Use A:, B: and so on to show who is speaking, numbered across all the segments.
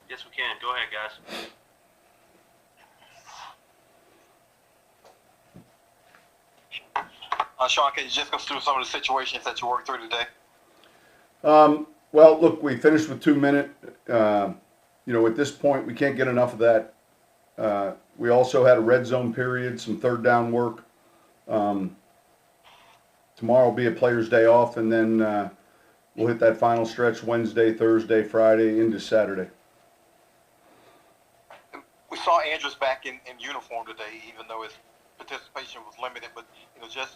A: Yes, we can. Go ahead, guys.
B: Sean, can you just go through some of the situations that you worked through today?
C: Well, look, we finished with 2 minute. At this point, we can't get enough of that. We also had a red zone period, some third down work. Tomorrow will be a player's day off, and then we'll hit that final stretch Wednesday, Thursday, Friday, into Saturday.
B: We saw Andrews back in uniform today, even though his participation was limited. But just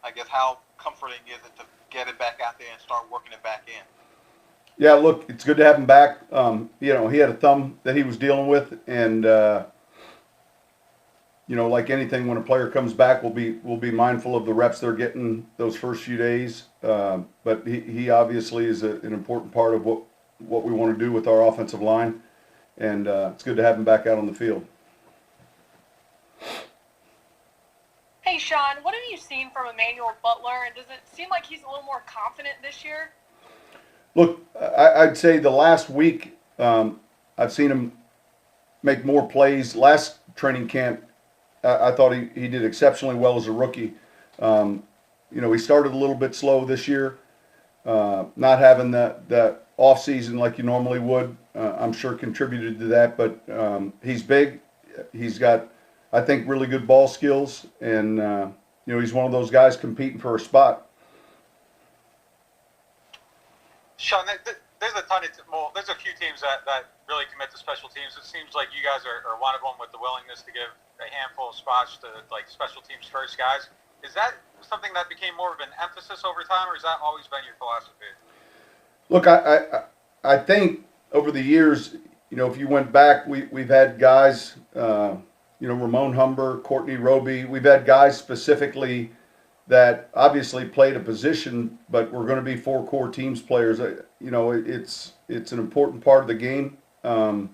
B: I guess how comforting is it to get it back out there and start working it back in?
C: Yeah, look, it's good to have him back. He had a thumb that he was dealing with, and like anything, when a player comes back, we'll be mindful of the reps they're getting those first few days. But he obviously is an important part of what we want to do with our offensive line, and it's good to have him back out on the field.
D: Hey, Sean, what have you seen from Emmanuel Butler, and does it seem like he's a little more confident this year?
C: Look, I'd say the last week I've seen him make more plays. Last training camp, I thought he did exceptionally well as a rookie. He started a little bit slow this year, not having that off season like you normally would. I'm sure contributed to that, but he's big. He's got, I think, really good ball skills, and he's one of those guys competing for a spot.
E: Sean, there's a few teams that really commit to special teams. It seems like you guys are one of them with the willingness to give a handful of spots to like special teams first guys. Is that something that became more of an emphasis over time, or has that always been your philosophy?
C: Look, I think over the years, if you went back, we've had guys, Ramon Humber, Courtney Roby. We've had guys specifically that obviously played a position, but we're going to be four core teams players. It's an important part of the game. And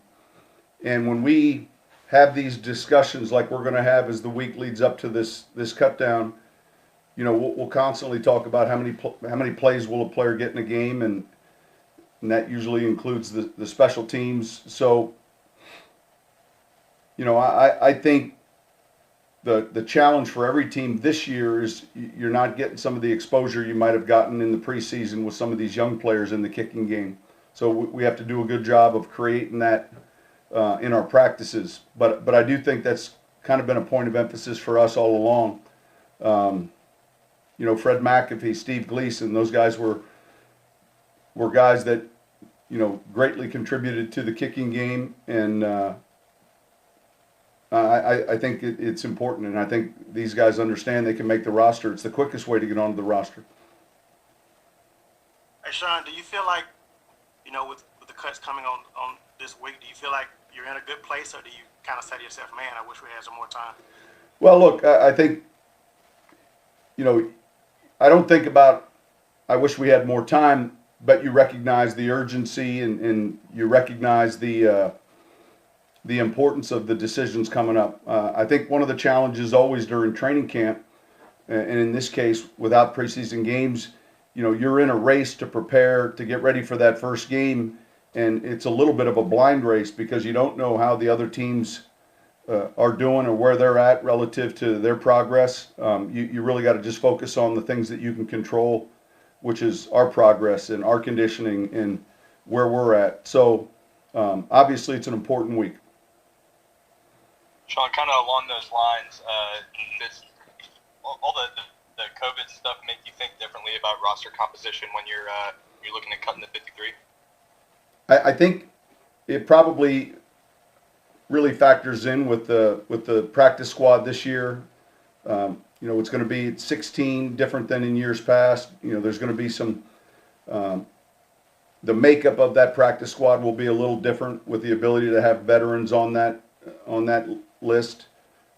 C: when we have these discussions like we're going to have as the week leads up to this cut down, we'll constantly talk about how many plays will a player get in a game, and that usually includes the special teams. So, I think the challenge for every team this year is you're not getting some of the exposure you might have gotten in the preseason with some of these young players in the kicking game. So we have to do a good job of creating that in our practices. But I do think that's kind of been a point of emphasis for us all along. Fred McAfee, Steve Gleason, those guys were guys that greatly contributed to the kicking game, and I think it's important, and I think these guys understand they can make the roster. It's the quickest way to get onto the roster.
F: Hey, Sean, do you feel like, with the cuts coming on this week, do you feel like you're in a good place, or do you kind of say to yourself, man, I wish we had some more time?
C: Well, look, I think, I don't think about I wish we had more time, but you recognize the urgency and you recognize the importance of the decisions coming up. I think one of the challenges always during training camp, and in this case without preseason games, you're in a race to prepare to get ready for that first game, and it's a little bit of a blind race because you don't know how the other teams are doing or where they're at relative to their progress. You really got to just focus on the things that you can control, which is our progress and our conditioning and where we're at. So obviously it's an important week.
G: Sean, kind of along those lines, does all the COVID stuff make you think differently about roster composition when you're looking at cutting the 53?
C: I think it probably really factors in with the practice squad this year. It's going to be 16, different than in years past. There's going to be some. The makeup of that practice squad will be a little different with the ability to have veterans on that list.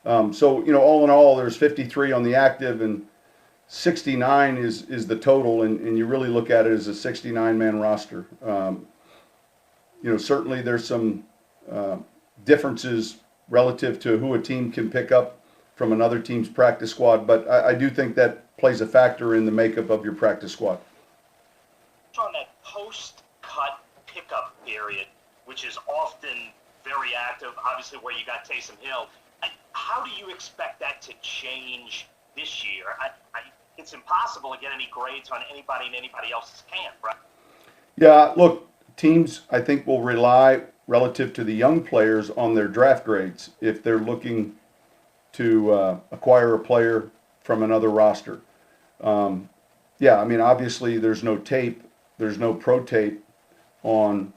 C: So all in all, there's 53 on the active, and 69 is the total, and you really look at it as a 69-man roster. Certainly there's some differences relative to who a team can pick up from another team's practice squad, but I do think that plays a factor in the makeup of your practice squad.
H: On that post-cut pickup period,
A: which is often very active, obviously where you got Taysom Hill. How do you expect that to change this year? It's impossible to get any grades on anybody in anybody else's camp, right?
C: Yeah, look, teams I think will rely relative to the young players on their draft grades if they're looking to acquire a player from another roster. Yeah, I mean, obviously there's no tape, there's no pro tape on,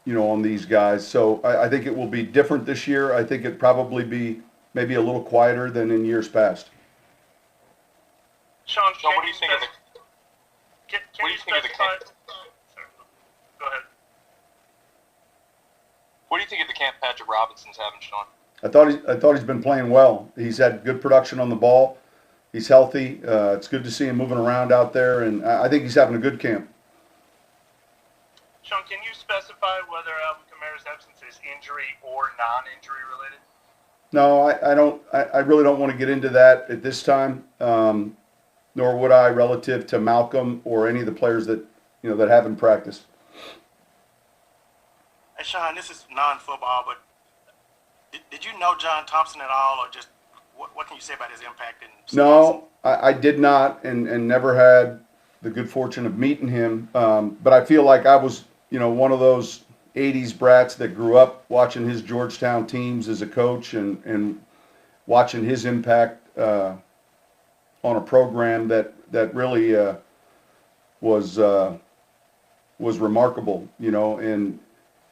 C: on these guys. So I think it will be different this year. I think it'd probably be maybe a little quieter than in years past.
H: Sean,
G: what do you think of the?
H: What do you think of the camp? Go ahead. What do you think of the camp Patrick Robinson's having, Sean?
C: I thought he's been playing well. He's had good production on the ball. He's healthy. It's good to see him moving around out there, and I think he's having a good camp.
H: Sean, can you specify whether Alvin Kamara's absence is injury or non-injury related?
C: No, I don't. I really don't want to get into that at this time. Nor would I relative to Malcolm or any of the players that that haven't practiced.
F: Hey, Sean, this is non-football, but did you know John Thompson at all, or just what can you say about his impact in?
C: No, I did not, and never had the good fortune of meeting him. But I feel like I was, one of those '80s brats that grew up watching his Georgetown teams as a coach and watching his impact on a program that really was remarkable, and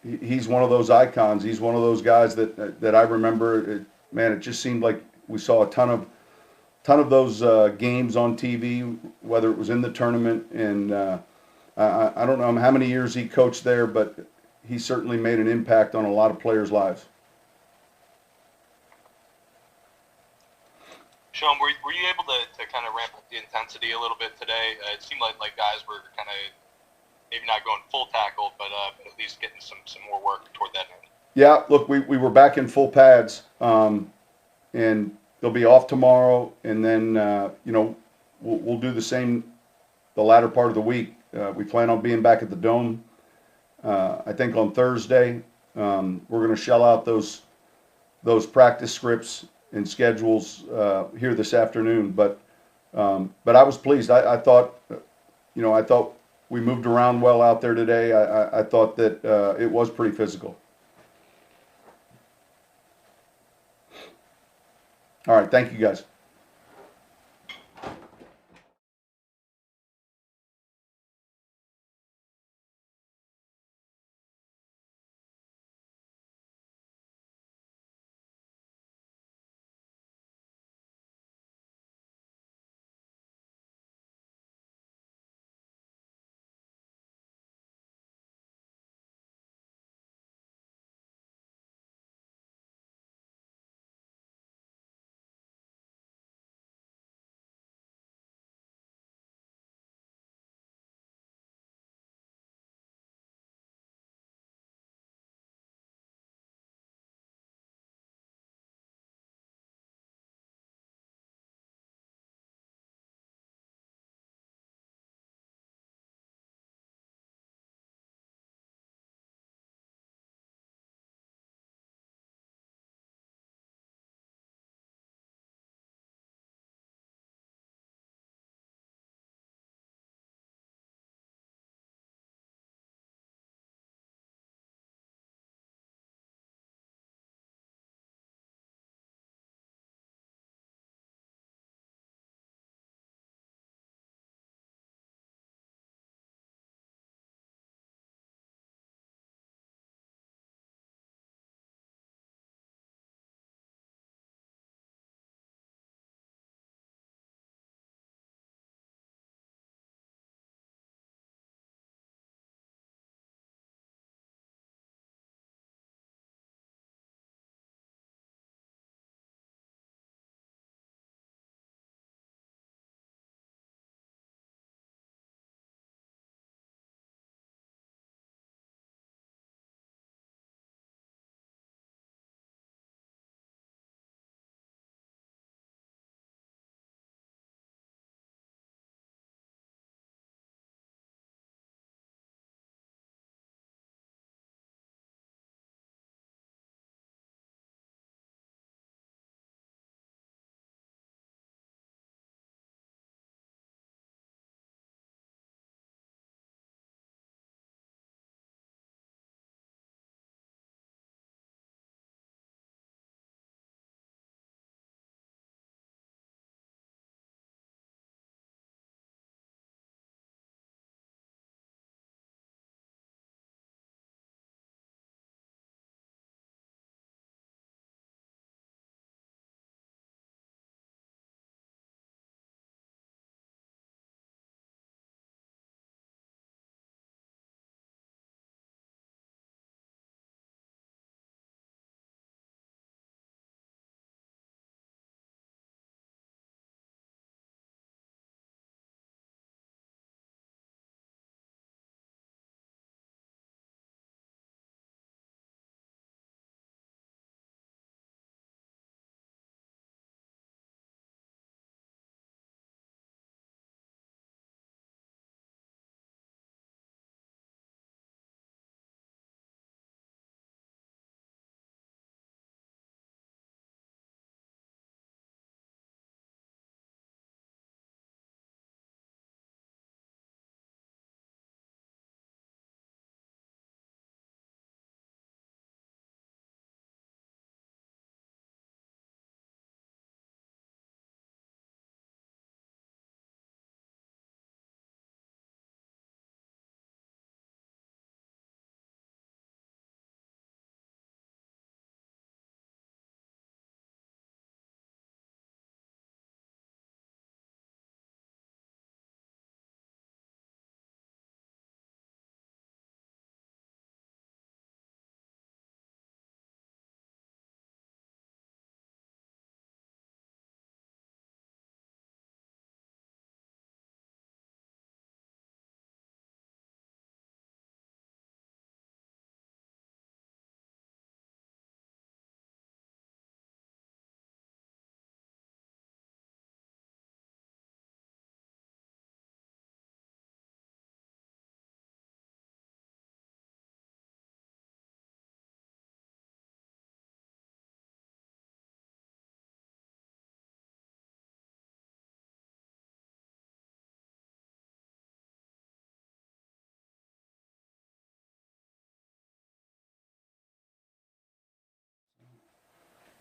C: he's one of those icons. He's one of those guys that I remember. It just seemed like we saw a ton of those games on TV, whether it was in the tournament, and I don't know how many years he coached there, but he certainly made an impact on a lot of players' lives.
G: Sean, were you able to kind of ramp up the intensity a little bit today? It seemed like guys were kind of maybe not going full tackle, but at least getting some more work toward that end.
C: Yeah, look, we were back in full pads, and they'll be off tomorrow, and then we'll do the same the latter part of the week. We plan on being back at the Dome. I think on Thursday, we're going to shell out those practice scripts and schedules here this afternoon. But I was pleased. I thought we moved around well out there today. I thought that it was pretty physical. All right, thank you guys.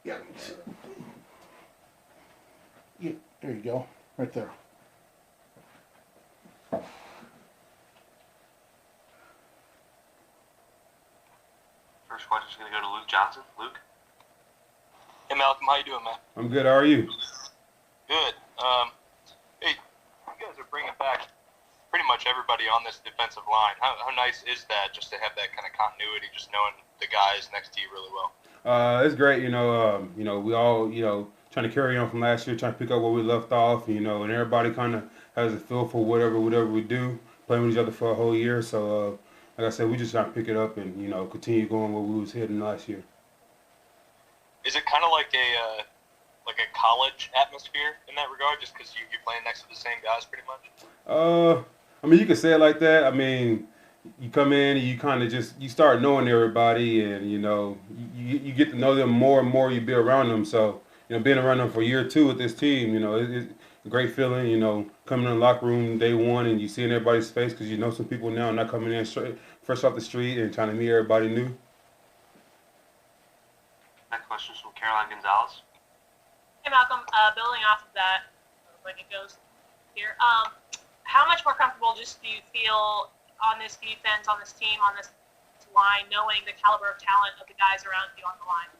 I: Yeah. Yeah, there you go. Right there.
G: First question is going to go to Luke Johnson. Luke? Hey, Malcolm. How you doing, man?
C: I'm good. How are you?
G: Good. Hey, you guys are bringing back pretty much everybody on this defensive line. How nice is that, just to have that kind of continuity, just knowing the guys next to you really well?
C: It's great. We all, trying to carry on from last year, trying to pick up where we left off, and everybody kind of has a feel for whatever we do, playing with each other for a whole year. So, like I said, we just trying to pick it up and, continue going where we was heading last year.
G: Is it kind of like a college atmosphere in that regard, just because you're playing next to the same guys pretty much?
C: You could say it like that. You come in and you kind of you start knowing everybody, and you get to know them more and more. You be around them, so being around them for year 2 with this team, it's a great feeling. Coming in the locker room day 1 and you seeing everybody's face because you know some people now, not coming in straight fresh off the street and trying to meet everybody new.
G: Next question is from Caroline Gonzalez.
J: Hey Malcolm, building off of that, like it goes here. How much more comfortable just do you feel on this defense, on this team, on this line, knowing the caliber of talent of the guys around you on the line?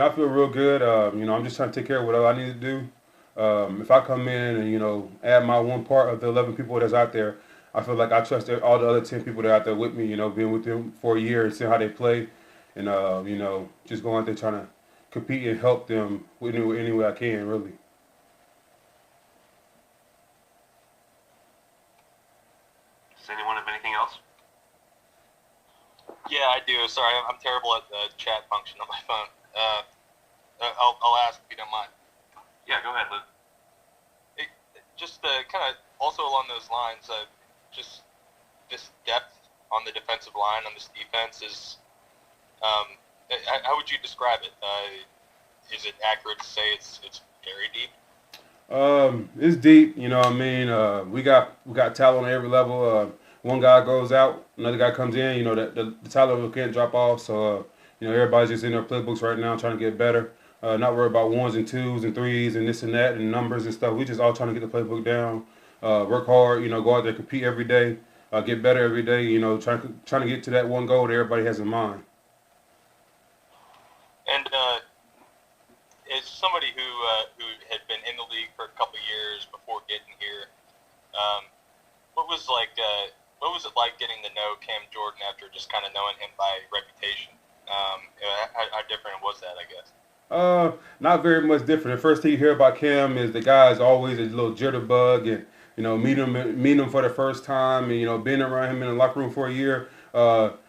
C: I feel real good. I'm just trying to take care of whatever I need to do. If I come in and, add my one part of the 11 people that's out there, I feel like I trust all the other 10 people that are out there with me, being with them for a year and seeing how they play. And, just going out there trying to compete and help them any way I can, really.
G: Does anyone have anything else? Yeah, I do. Sorry, I'm terrible at the chat function on my phone. I'll ask if you don't mind. Yeah, go ahead, Luke. Just kind of also along those lines, just this depth on the defensive line, on this defense is, how would you describe it? Is it accurate to say it's very deep?
C: It's deep, we got talent on every level. One guy goes out, another guy comes in, the talent level can't drop off. So, everybody's just in their playbooks right now trying to get better. Not worried about 1s and 2s and 3s and this and that and numbers and stuff. We just all trying to get the playbook down, work hard, go out there, compete every day, get better every day, trying to get to that one goal that everybody has in mind.
G: And as somebody who had been in the league for a couple of years before getting here, what was it like getting to know Cam Jordan after just kind of knowing him by reputation? How different was that, I guess?
C: Not very much different. The first thing you hear about Cam is the guy is always a little jitterbug, and meeting him for the first time, and being around him in the locker room for a year.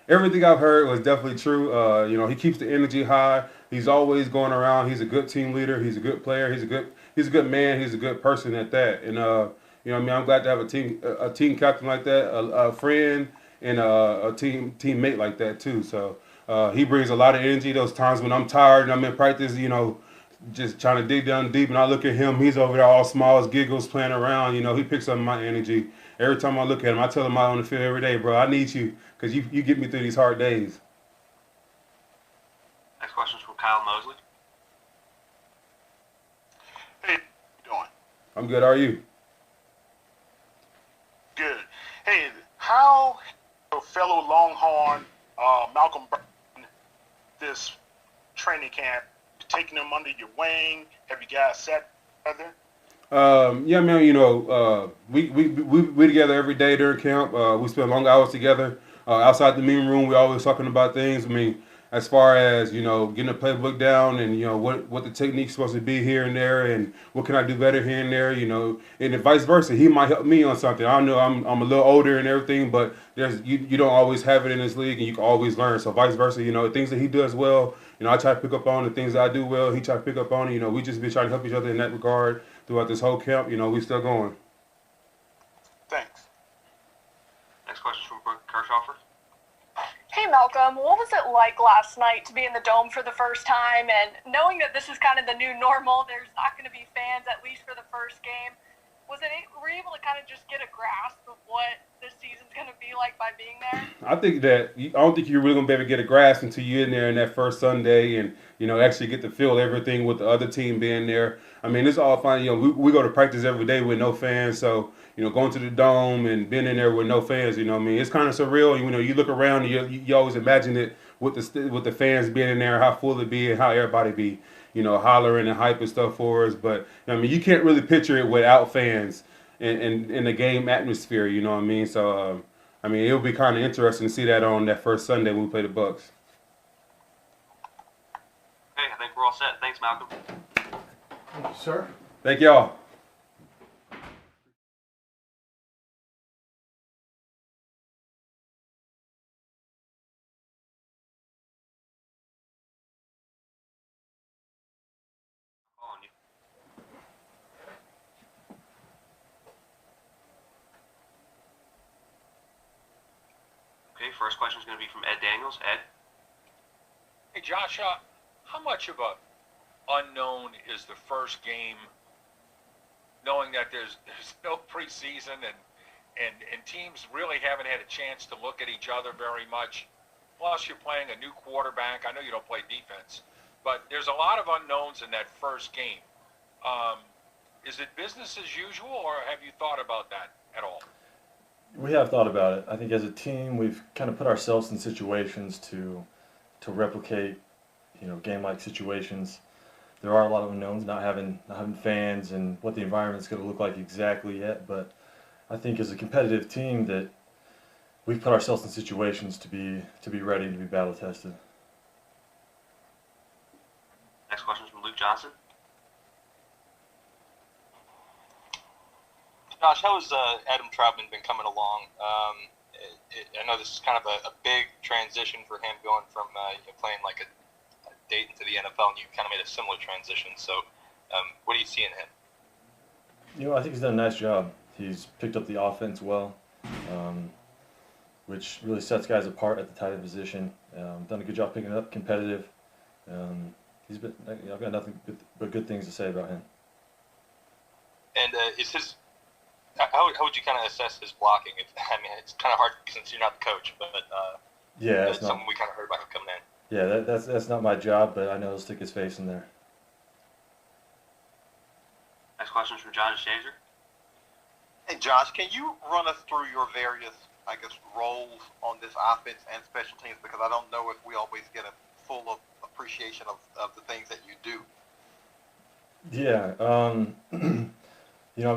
C: Everything I've heard was definitely true. He keeps the energy high. He's always going around. He's a good team leader. He's a good player. He's a good man. He's a good person at that. And I'm glad to have a team captain like that, a friend, and a teammate like that too. So he brings a lot of energy. Those times when I'm tired and I'm in practice, just trying to dig down deep, and I look at him, he's over there all smiles, giggles, playing around. He picks up my energy. Every time I look at him, I tell him out on the field every day, bro, I need you because you get me through these hard days.
G: Next question is from Kyle Mosley.
K: Hey, how you doing?
C: I'm good. How are you?
K: Good. Hey, how your fellow Longhorn, Malcolm Burton, this training camp, taking them under your wing? Have you guys sat together?
C: Yeah, man. We together every day during camp. We spend long hours together. Outside the meeting room, we always talking about things. As far as getting the playbook down and what the technique's supposed to be here and there, and what can I do better here and there, and then vice versa. He might help me on something. I know I'm a little older and everything, but you don't always have it in this league, and you can always learn. So vice versa, things that he does well, I try to pick up on the things that I do well. He try to pick up on it. We just been trying to help each other in that regard throughout this whole camp. We still going.
K: Thanks.
G: Next question from Brooke Kirchhoffer.
D: Hey Malcolm, what was it like last night to be in the Dome for the first time, and knowing that this is kind of the new normal, there's not going to be fans at least for the first game? Were you able to kind of just get a grasp of what this season's going to be like by being there?
L: I think that I don't think you're really gonna be able to get a grasp until you're in there in that first Sunday, and actually get to feel everything with the other team being there. I mean, it's all fine. We go to practice every day with no fans, so going to the dome and being in there with no fans. What I mean, it's kind of surreal. You look around and you always imagine it with the fans being in there, how full it be, and how everybody be, hollering and hyping stuff for us. But I mean, you can't really picture it without fans and in the game atmosphere. You know what I mean? So. I mean, it'll be kind of interesting to see that on that first Sunday when we play the Bucks.
M: Okay, I think we're all set. Thanks, Malcolm.
I: Thank you, sir.
L: Thank y'all.
M: Calling you. Okay, first question is going to be from Ed Daniels. Ed?
N: Hey, Josh, how much of a unknown is the first game, knowing that there's no preseason and teams really haven't had a chance to look at each other very much? Plus, you're playing a new quarterback. I know you don't play defense, but there's a lot of unknowns in that first game. Is it business as usual, or have you thought about that at all?
O: We have thought about it. I think as a team, we've kind of put ourselves in situations to replicate, game-like situations. There are a lot of unknowns, not having fans and what the environment's going to look like exactly yet. But I think as a competitive team that we've put ourselves in situations to be ready to be battle tested.
M: Next question is from Luke Johnson. Josh, how has Adam Troutman been coming along? I know this is kind of a big transition for him, going from playing like a Dayton to the NFL, and you kind of made a similar transition. So, what do you see in him?
O: I think he's done a nice job. He's picked up the offense well, which really sets guys apart at the tight end position. Done a good job picking it up, competitive. I've got nothing but good things to say about him.
M: And how would you kind of assess his blocking? It's kind of hard since you're not the coach, but
O: yeah,
M: it's something we kind of heard about him coming in.
O: Yeah, that's not my job, but I know he'll stick his face in there.
M: Next question is from John Shazer.
B: Hey, Josh, can you run us through your various, roles on this offense and special teams? Because I don't know if we always get a full appreciation of the things that you do.
O: Yeah, I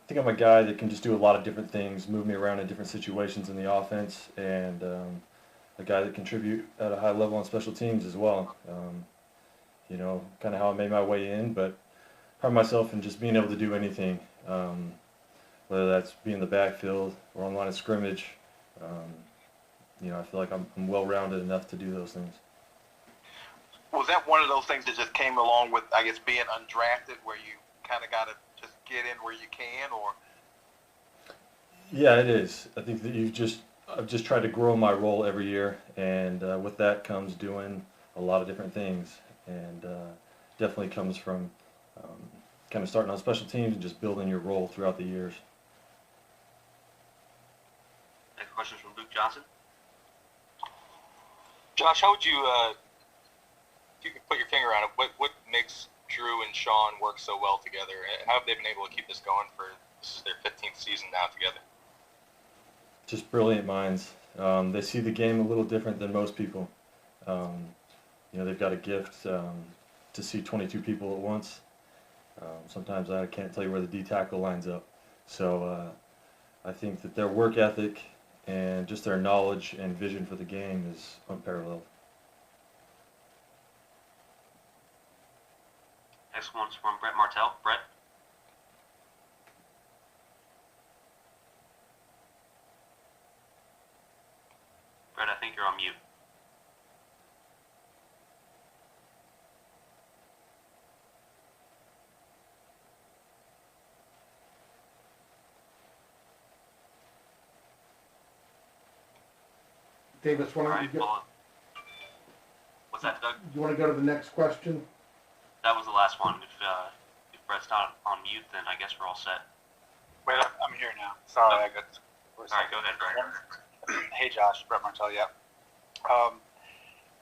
O: think I'm a guy that can just do a lot of different things, move me around in different situations in the offense, and a guy that contribute at a high level on special teams as well. Kind of how I made my way in, but pride myself in just being able to do anything, whether that's be in the backfield or on line of scrimmage. I feel like I'm well-rounded enough to do those things.
B: Was that one of those things that just came along with, being undrafted, where you kind of got to just get in where you can, or?
O: Yeah, it is. I think that I've just tried to grow my role every year, and with that comes doing a lot of different things, and definitely comes from kind of starting on special teams and just building your role throughout the years.
M: Next question is from Luke Johnson. Josh, how would you, if you could put your finger on it, what makes Drew and Sean work so well together? How have they been able to keep this going this is their 15th season now together?
O: Just brilliant minds. They see the game a little different than most people. They've got a gift to see 22 people at once. Sometimes I can't tell you where the D tackle lines up. So I think that their work ethic and just their knowledge and vision for the game is unparalleled.
M: Next one's from Brett Martell. Brett? Brett, I think you're on mute.
I: Davis,
M: All right, what's that, Doug?
I: You want to go to the next question?
M: That was the last one. If Brett's not on mute, then I guess we're all set.
E: Wait, I'm here now. Sorry, I got.
M: All right, go ahead, Brett.
P: Hey, Josh, Brett Martell, yeah.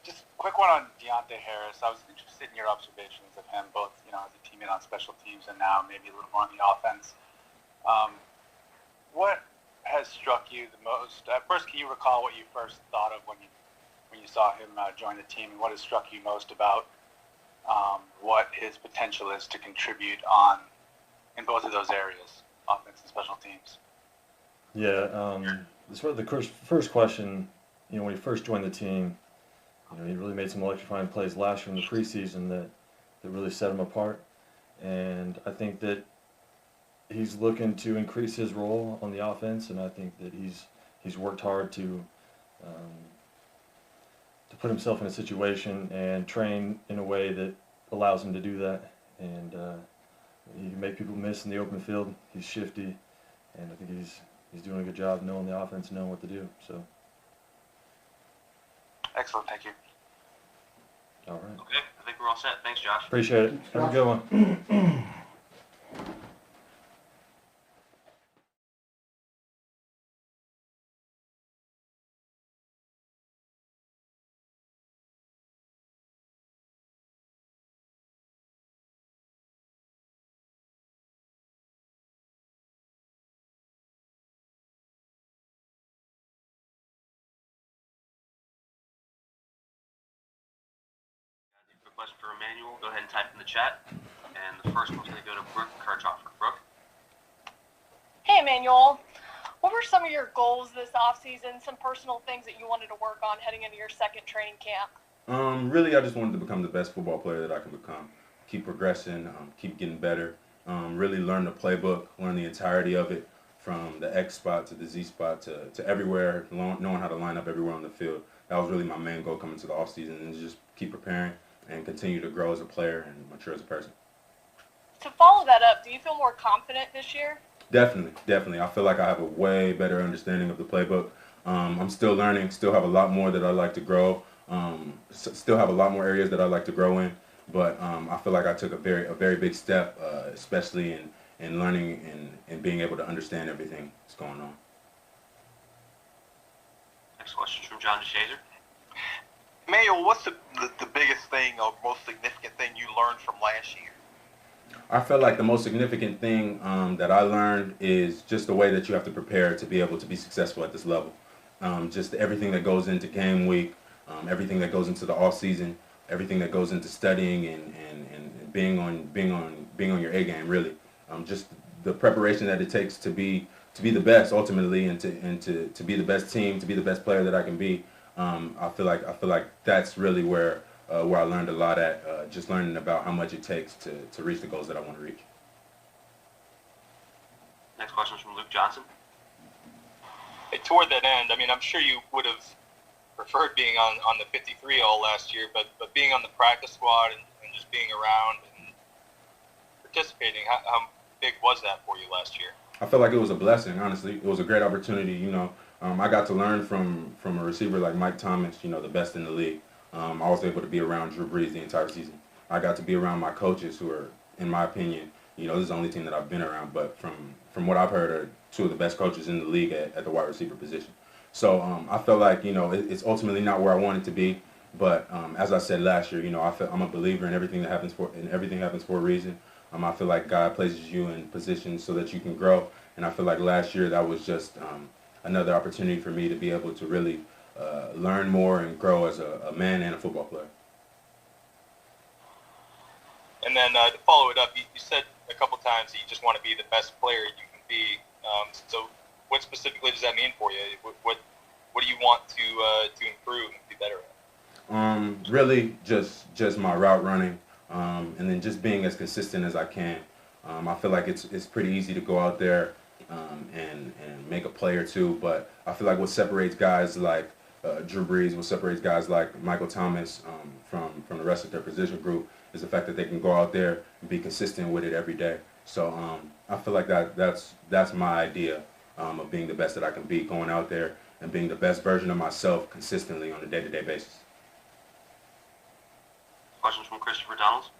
P: Just a quick one on Deontay Harris. I was interested in your observations of him, both, as a teammate on special teams and now maybe a little more on the offense. What has struck you the most? First, can you recall what you first thought of when you saw him join the team, and what has struck you most about what his potential is to contribute in both of those areas, offense and special teams?
O: Yeah, the first question, when he first joined the team, he really made some electrifying plays last year in the preseason that really set him apart. And I think that he's looking to increase his role on the offense, and I think that he's worked hard to put himself in a situation and train in a way that allows him to do that. And he can make people miss in the open field. He's shifty, and I think he's doing a good job knowing the offense, knowing what to do. So.
P: Excellent, thank you.
O: All right.
Q: Okay, I think we're all set. Thanks, Josh.
O: Appreciate it. Have a good one.
Q: Question for Emmanuel. Go ahead and type in the chat. And the first one's going to go to Brooke Kirchhoffer. Brooke?
D: Hey, Emmanuel. What were some of your goals this offseason, some personal things that you wanted to work on heading into your second training camp?
L: Really, I just wanted to become the best football player that I can become. Keep progressing, keep getting better, really learn the playbook, learn the entirety of it, from the X spot to the Z spot to everywhere, knowing how to line up everywhere on the field. That was really my main goal coming to the offseason, and just keep preparing and continue to grow as a player and mature as a person.
D: To follow that up, do you feel more confident this year?
L: Definitely. I feel like I have a way better understanding of the playbook. I'm still learning, still have a lot more that I'd like to grow, still have a lot more areas that I'd like to grow in, but I feel like I took a very big step, especially in learning and being able to understand everything that's going on.
Q: Next question from John DeShazer.
B: Emmanuel, what's the biggest thing or most significant thing you learned from last year?
L: I felt like the most significant thing that I learned is just the way that you have to prepare to be able to be successful at this level. Just everything that goes into game week, everything that goes into the off season, everything that goes into studying and being on your A game, really. Just the preparation that it takes to be the best ultimately, and to be the best team, to be the best player that I can be. I feel like that's really where I learned a lot at, just learning about how much it takes to reach the goals that I want to reach.
Q: Next question is from Luke Johnson.
M: Hey, toward that end, I'm sure you would have preferred being on the 53 all last year, but being on the practice squad and just being around and participating, how big was that for you last year?
L: I feel like it was a blessing, honestly. It was a great opportunity, I got to learn from a receiver like Mike Thomas, the best in the league. I was able to be around Drew Brees the entire season. I got to be around my coaches who are, in my opinion, this is the only team that I've been around, but from what I've heard, are two of the best coaches in the league at the wide receiver position. So I felt like, it's ultimately not where I wanted to be, but as I said last year, I'm a believer in everything happens for a reason. I feel like God places you in positions so that you can grow, and I feel like last year that was just another opportunity for me to be able to really learn more and grow as a man and a football player.
M: And then to follow it up, you said a couple times that you just want to be the best player you can be. So what specifically does that mean for you? What do you want to improve and be better at?
L: Really just my route running, and then just being as consistent as I can. I feel like it's pretty easy to go out there and make a play or two, but I feel like what separates guys like Drew Brees, what separates guys like Michael Thomas from the rest of their position group is the fact that they can go out there and be consistent with it every day. So I feel like that's my idea of being the best that I can be, going out there and being the best version of myself consistently on a day-to-day basis.
Q: Questions from Christopher Donalds.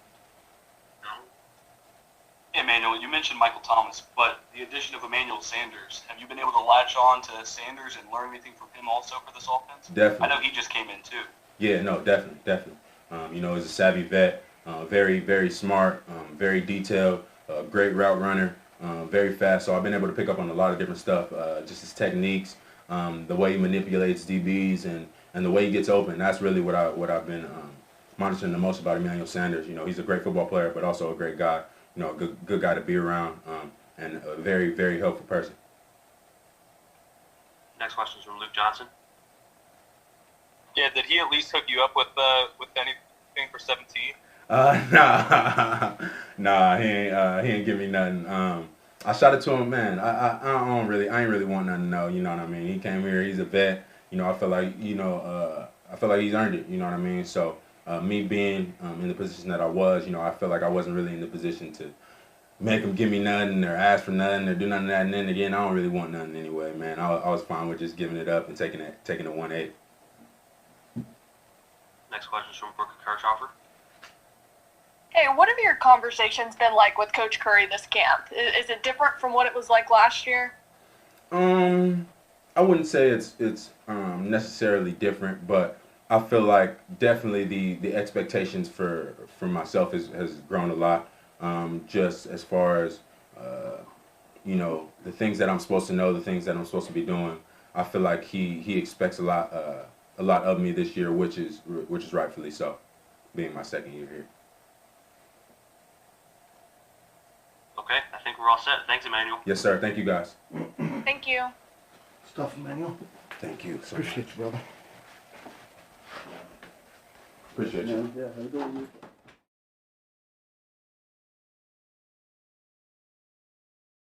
Q: Emmanuel, you mentioned Michael Thomas, but the addition of Emmanuel Sanders, have you been able to latch on to Sanders and learn anything from him also for this offense?
L: Definitely.
Q: I know he just came in too.
L: Yeah, no, definitely. He's a savvy vet, very, very smart, very detailed, great route runner, very fast. So I've been able to pick up on a lot of different stuff, just his techniques, the way he manipulates DBs, and the way he gets open. That's really what I've been monitoring the most about Emmanuel Sanders. He's a great football player, but also a great guy. A good guy to be around, and a very, very helpful person.
Q: Next question is from Luke Johnson.
G: Yeah, did he at least hook you up with anything for 17?
L: Nah, he ain't give me nothing. I shot it to him, man. I ain't really want nothing to know. You know what I mean? He came here. He's a vet. I feel like he's earned it. You know what I mean? So me being in the position that I was, I feel like I wasn't really in the position to make him give me nothing or ask for nothing or do nothing of that. And then again, I don't really want nothing anyway, man. I was fine with just giving it up and taking it 1-8.
Q: Next question is from Brooke Kirchhoffer.
D: Hey, what have your conversations been like with Coach Curry this camp? Is it different from what it was like last year?
L: I wouldn't say it's necessarily different, but I feel like definitely the expectations for myself has grown a lot. Just as far as the things that I'm supposed to know, the things that I'm supposed to be doing. I feel like he expects a lot of me this year, which is rightfully so, being my second year here.
Q: Okay, I think we're all set. Thanks, Emmanuel.
L: Yes, sir. Thank you, guys.
D: Thank you.
I: Stuff, Emmanuel.
L: Thank you.
I: Appreciate you, brother.
L: Appreciate you.
I: Yeah, have a good one.